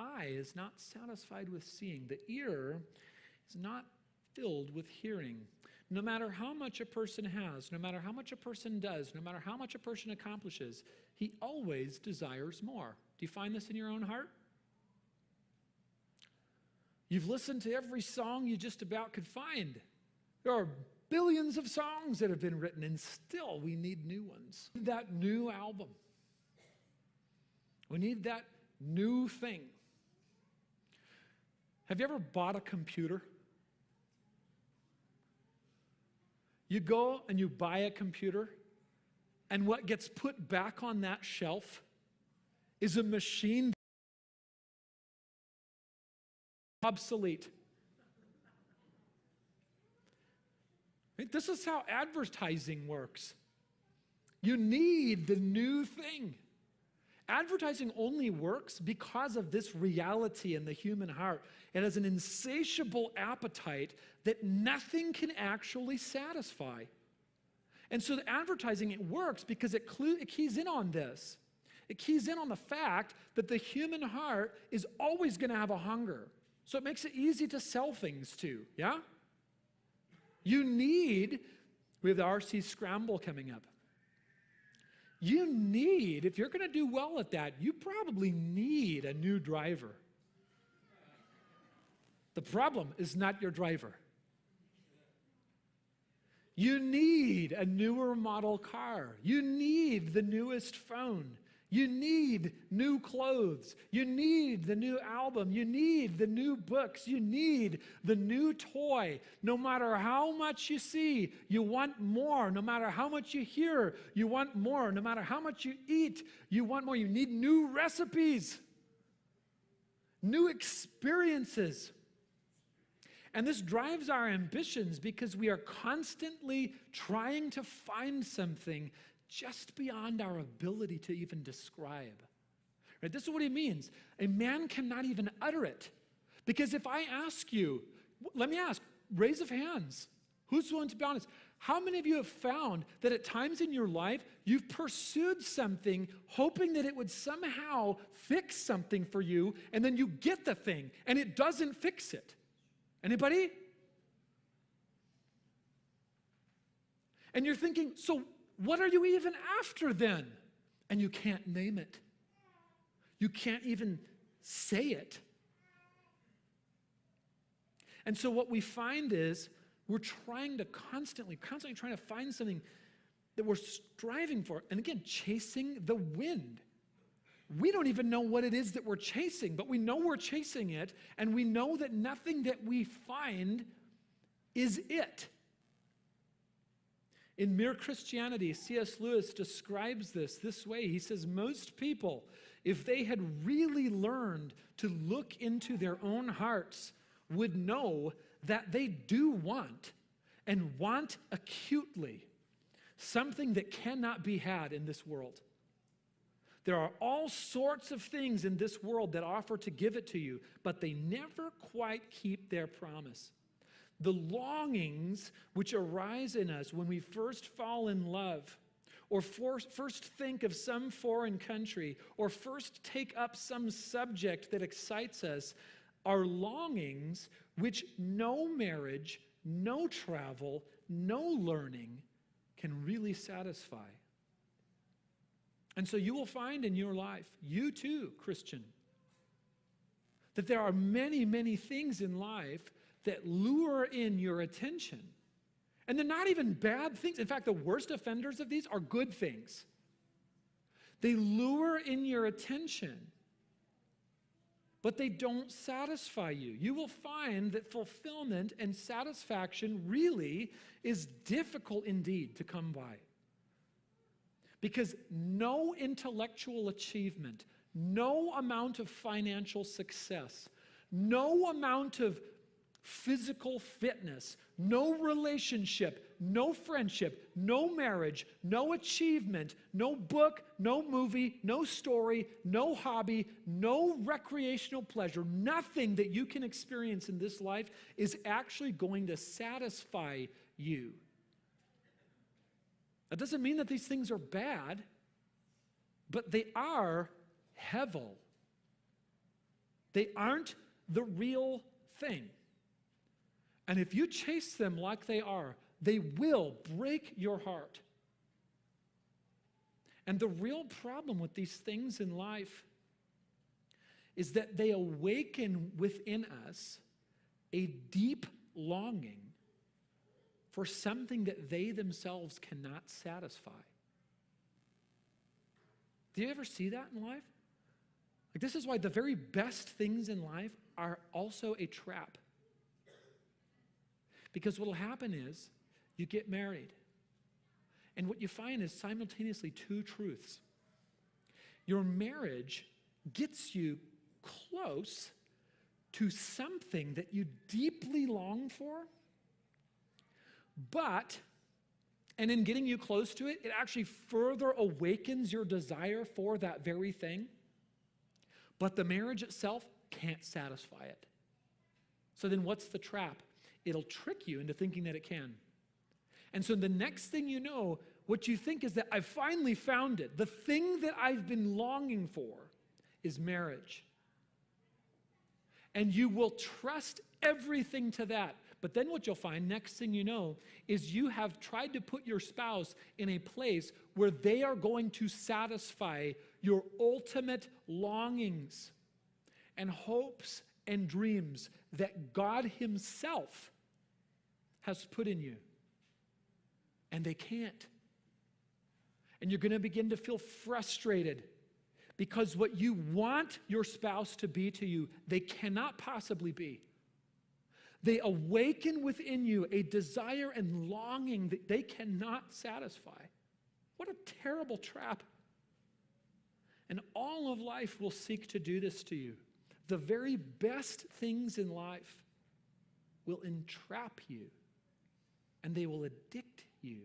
eye is not satisfied with seeing. The ear is not filled with hearing. No matter how much a person has, no matter how much a person does, no matter how much a person accomplishes, he always desires more. Do you find this in your own heart? You've listened to every song you just about could find. There are billions of songs that have been written, and still we need new ones. We need that new album. We need that new thing. Have you ever bought a computer? You go and you buy a computer, and what gets put back on that shelf is a machine obsolete. Right? This is how advertising works. You need the new thing. Advertising only works because of this reality in the human heart. It has an insatiable appetite that nothing can actually satisfy. And so the advertising, it works because it keys in on this. It keys in on the fact that the human heart is always going to have a hunger. So it makes it easy to sell things to, yeah? We have the RC Scramble coming up. You need, if you're going to do well at that, you probably need a new driver. The problem is not your driver. You need a newer model car. You need the newest phone. You need new clothes. You need the new album. You need the new books. You need the new toy. No matter how much you see, you want more. No matter how much you hear, you want more. No matter how much you eat, you want more. You need new recipes, new experiences. And this drives our ambitions because we are constantly trying to find something just beyond our ability to even describe. Right? This is what he means. A man cannot even utter it. Because if I ask you, let me ask, raise of hands, who's willing to be honest? How many of you have found that at times in your life, you've pursued something hoping that it would somehow fix something for you, and then you get the thing, and it doesn't fix it? Anybody? And you're thinking, so what are you even after then? And you can't name it. You can't even say it. And so what we find is we're trying to constantly trying to find something that we're striving for. And again, chasing the wind. We don't even know what it is that we're chasing, but we know we're chasing it, and we know that nothing that we find is it. In Mere Christianity, C.S. Lewis describes this way. He says, most people, if they had really learned to look into their own hearts, would know that they do want, and want acutely, something that cannot be had in this world. There are all sorts of things in this world that offer to give it to you, but they never quite keep their promise. The longings which arise in us when we first fall in love, or first think of some foreign country, or first take up some subject that excites us, are longings which no marriage, no travel, no learning can really satisfy. And so you will find in your life, you too, Christian, that there are many, many things in life that lure in your attention. And they're not even bad things. In fact, the worst offenders of these are good things. They lure in your attention, but they don't satisfy you. You will find that fulfillment and satisfaction really is difficult indeed to come by. Because no intellectual achievement, no amount of financial success, no amount of physical fitness, no relationship, no friendship, no marriage, no achievement, no book, no movie, no story, no hobby, no recreational pleasure, nothing that you can experience in this life is actually going to satisfy you. That doesn't mean that these things are bad, but they are hevel. They aren't the real thing. And if you chase them like they are, they will break your heart. And the real problem with these things in life is that they awaken within us a deep longing for something that they themselves cannot satisfy. Do you ever see that in life? Like, this is why the very best things in life are also a trap. Because what will happen is you get married, and what you find is simultaneously two truths. Your marriage gets you close to something that you deeply long for, and in getting you close to it, it actually further awakens your desire for that very thing, but the marriage itself can't satisfy it. So then what's the trap? It'll trick you into thinking that it can. And so the next thing you know, what you think is that I've finally found it. The thing that I've been longing for is marriage. And you will trust everything to that. But then what you'll find, next thing you know, is you have tried to put your spouse in a place where they are going to satisfy your ultimate longings and hopes and dreams that God Himself has put in you. And they can't. And you're going to begin to feel frustrated because what you want your spouse to be to you, they cannot possibly be. They awaken within you a desire and longing that they cannot satisfy. What a terrible trap. And all of life will seek to do this to you. The very best things in life will entrap you, and they will addict you